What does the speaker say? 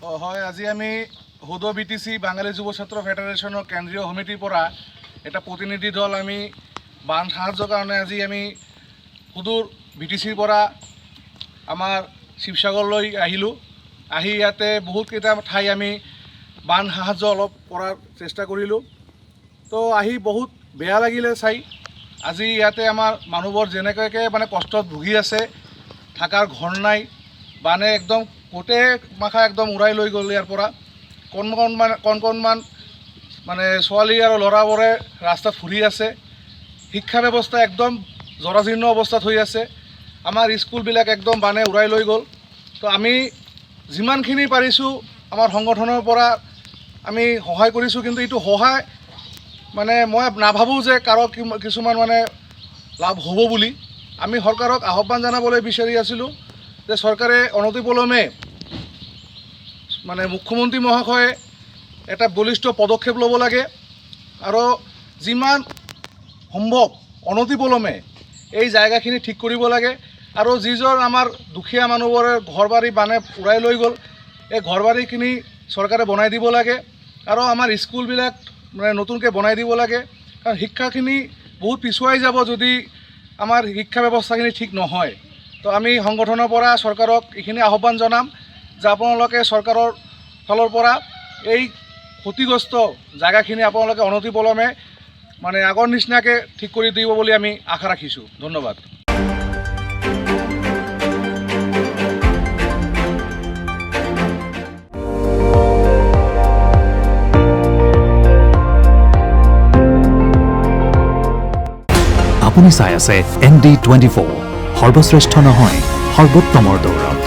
হয়, আজি আমি হুদো বিটিসি বাঙালি যুব ছাত্ৰ ফেডাৰেশনেৰ কেন্দ্ৰীয় সমিতিৰ পৰা এটা প্ৰতিনিধি দল আমি বান সাহায্যৰ কাৰণে আজি আমি হুদোৰ বিটিসিৰ পৰা আমাৰ শিৱসাগৰলৈ আহিলোঁ। আহি ইয়াতে বহুতকেইটা ঠাই আমি বান সাহায্য অলপ কৰাৰ চেষ্টা কৰিলোঁ। তো আহি বহুত বেয়া লাগিলে চাই। আজি ইয়াতে আমাৰ মানুহবোৰ যেনেকৈ মানে কষ্টত ভুগি আছে, থাকাৰ ঘৰ নাই, বানে একদম গোটেই মাখা একদম উৰাই লৈ গ'ল। ইয়াৰ পৰা কণমান মানে ছোৱালী আৰু ল'ৰাবোৰে ৰাস্তাত ফুৰি আছে। শিক্ষা ব্যৱস্থা একদম জৰাজীৰ্ণ অৱস্থাত হৈ আছে। আমাৰ স্কুলবিলাক একদম বানে উৰাই লৈ গ'ল। তো আমি যিমানখিনি পাৰিছোঁ আমাৰ সংগঠনৰ পৰা আমি সহায় কৰিছোঁ, কিন্তু এইটো সহায় মানে মই নাভাবোঁ যে কাৰো কিছুমান মানে লাভ হ'ব বুলি। আমি চৰকাৰক আহ্বান জনাবলৈ বিচাৰি আছিলোঁ যে চৰকাৰে অনতিপলমে মানে মুখ্যমন্ত্ৰী মহাশয়ে এটা বলিষ্ঠ পদক্ষেপ ল'ব লাগে আৰু যিমান সম্ভৱ অনতিপলমে এই জায়গাখিনি ঠিক কৰিব লাগে। আৰু যিজন আমাৰ দুখীয়া মানুহবোৰে ঘৰ বাৰী বানে উৰাই লৈ গ'ল, এই ঘৰ বাৰীখিনি চৰকাৰে বনাই দিব লাগে আৰু আমাৰ স্কুলবিলাক মানে নতুনকৈ বনাই দিব লাগে। কাৰণ শিক্ষাখিনি বহুত পিছুৱাই যাব যদি আমাৰ শিক্ষা ব্যৱস্থাখিনি ঠিক নহয়। তো আমি সংগঠনৰ পৰা চৰকাৰক এইখিনি আহ্বান জনাম যে আপোনালোকে চৰকাৰৰ ফালৰ পৰা এই ক্ষতিগ্ৰস্ত জায়গাখিনি আপোনালোকে অনতিপলমে মানে আগৰ নিচিনাকৈ ঠিক কৰি দিব বুলি আমি আশা ৰাখিছোঁ। ধন্যবাদ। আপুনি চাই আছে ND24, সৰ্বশ্ৰেষ্ঠ নহয় সৰ্বোত্তমৰ দৌৰ।